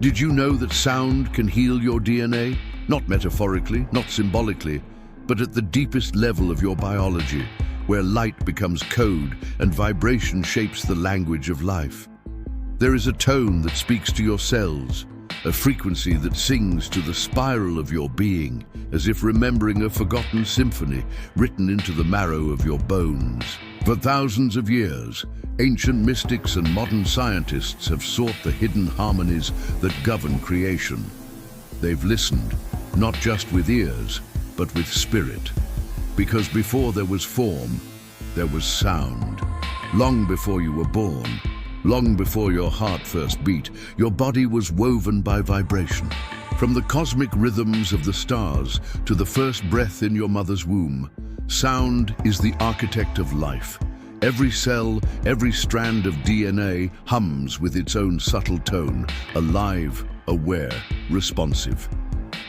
Did you know that sound can heal your DNA? Not metaphorically, not symbolically, but at the deepest level of your biology, where light becomes code and vibration shapes the language of life. There is a tone that speaks to your cells, a frequency that sings to the spiral of your being, as if remembering a forgotten symphony written into the marrow of your bones. For thousands of years, ancient mystics and modern scientists have sought the hidden harmonies that govern creation. They've listened, not just with ears, but with spirit. Because before there was form, there was sound. Long before you were born, long before your heart first beat, your body was woven by vibration. From the cosmic rhythms of the stars to the first breath in your mother's womb, sound is the architect of life. Every cell, every strand of DNA hums with its own subtle tone, alive, aware, responsive.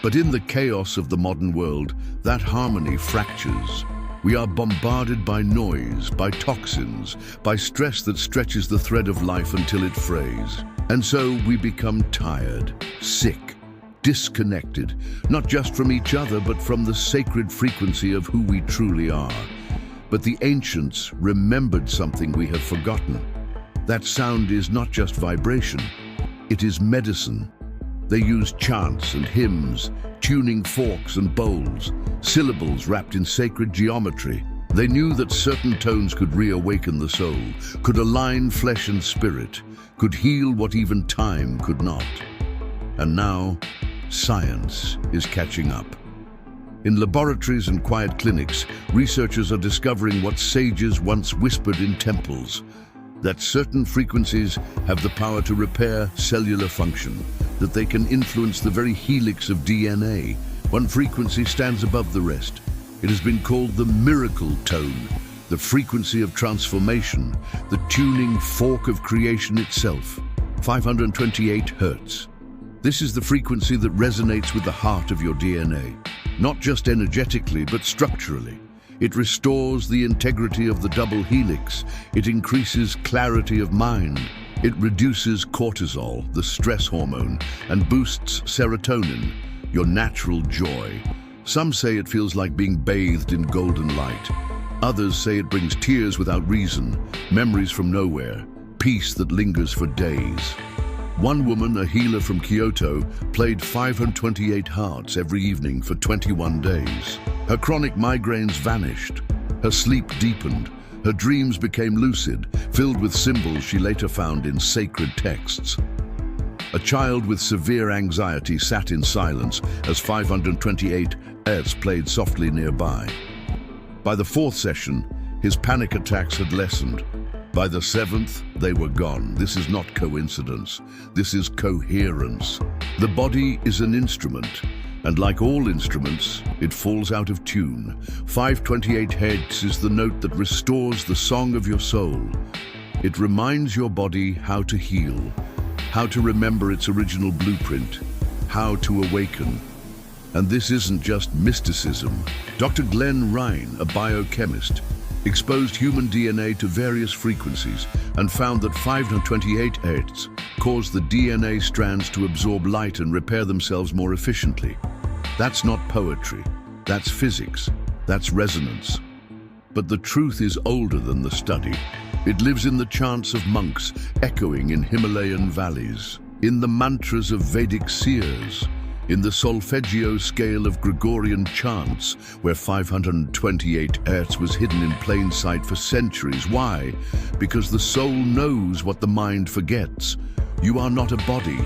But in the chaos of the modern world, that harmony fractures. We are bombarded by noise, by toxins, by stress that stretches the thread of life until it frays. And so we become tired, sick, disconnected, not just from each other, but from the sacred frequency of who we truly are. But the ancients remembered something we have forgotten. That sound is not just vibration, it is medicine. They used chants and hymns, tuning forks and bowls, syllables wrapped in sacred geometry. They knew that certain tones could reawaken the soul, could align flesh and spirit, could heal what even time could not. And now, science is catching up. In laboratories and quiet clinics, researchers are discovering what sages once whispered in temples, that certain frequencies have the power to repair cellular function, that they can influence the very helix of DNA. One frequency stands above the rest. It has been called the miracle tone, the frequency of transformation, the tuning fork of creation itself, 528 Hertz. This is the frequency that resonates with the heart of your DNA, not just energetically, but structurally. It restores the integrity of the double helix. It increases clarity of mind. It reduces cortisol, the stress hormone, and boosts serotonin, your natural joy. Some say it feels like being bathed in golden light. Others say it brings tears without reason, memories from nowhere, peace that lingers for days. One woman, a healer from Kyoto, played 528 Hertz every evening for 21 days. Her chronic migraines vanished. Her sleep deepened. Her dreams became lucid, filled with symbols she later found in sacred texts. A child with severe anxiety sat in silence as 528 Hertz played softly nearby. By the fourth session, his panic attacks had lessened. By the seventh, they were gone. This is not coincidence. This is coherence. The body is an instrument, and like all instruments, it falls out of tune. 528 Hertz is the note that restores the song of your soul. It reminds your body how to heal, how to remember its original blueprint, how to awaken. And this isn't just mysticism. Dr. Glenn Ryan, a biochemist, exposed human DNA to various frequencies and found that 528 Hertz caused the DNA strands to absorb light and repair themselves more efficiently. That's not poetry, that's physics, that's resonance. But the truth is older than the study. It lives in the chants of monks, echoing in Himalayan valleys, in the mantras of Vedic seers, in the solfeggio scale of Gregorian chants, where 528 Hertz was hidden in plain sight for centuries. Why? Because the soul knows what the mind forgets. You are not a body.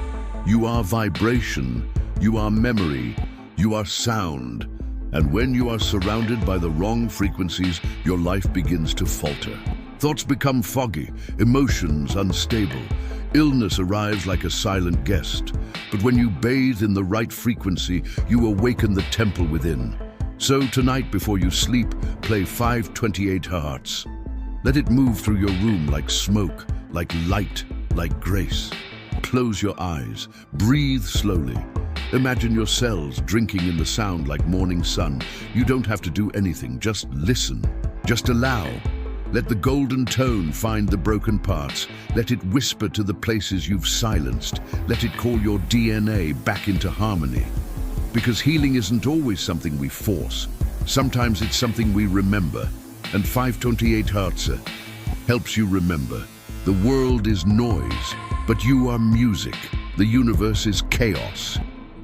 You are vibration. You are memory. You are sound. And when you are surrounded by the wrong frequencies, your life begins to falter. Thoughts become foggy, emotions unstable. Illness arrives like a silent guest. But when you bathe in the right frequency, you awaken the temple within. So tonight before you sleep, play 528 Hertz. Let it move through your room like smoke, like light, like grace. Close your eyes, breathe slowly. Imagine your cells drinking in the sound like morning sun. You don't have to do anything, just listen, just allow. Let the golden tone find the broken parts. Let it whisper to the places you've silenced. Let it call your DNA back into harmony. Because healing isn't always something we force. Sometimes it's something we remember. And 528 Hertz helps you remember. The world is noise, but you are music. The universe is chaos,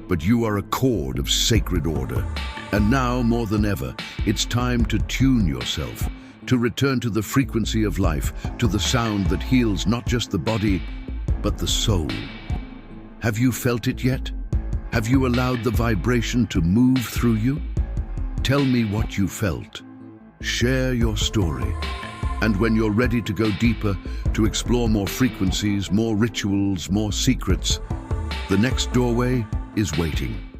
but you are a chord of sacred order. And now, more than ever, it's time to tune yourself, to return to the frequency of life, to the sound that heals not just the body, but the soul. Have you felt it yet? Have you allowed the vibration to move through you? Tell me what you felt. Share your story. And when you're ready to go deeper, to explore more frequencies, more rituals, more secrets, the next doorway is waiting.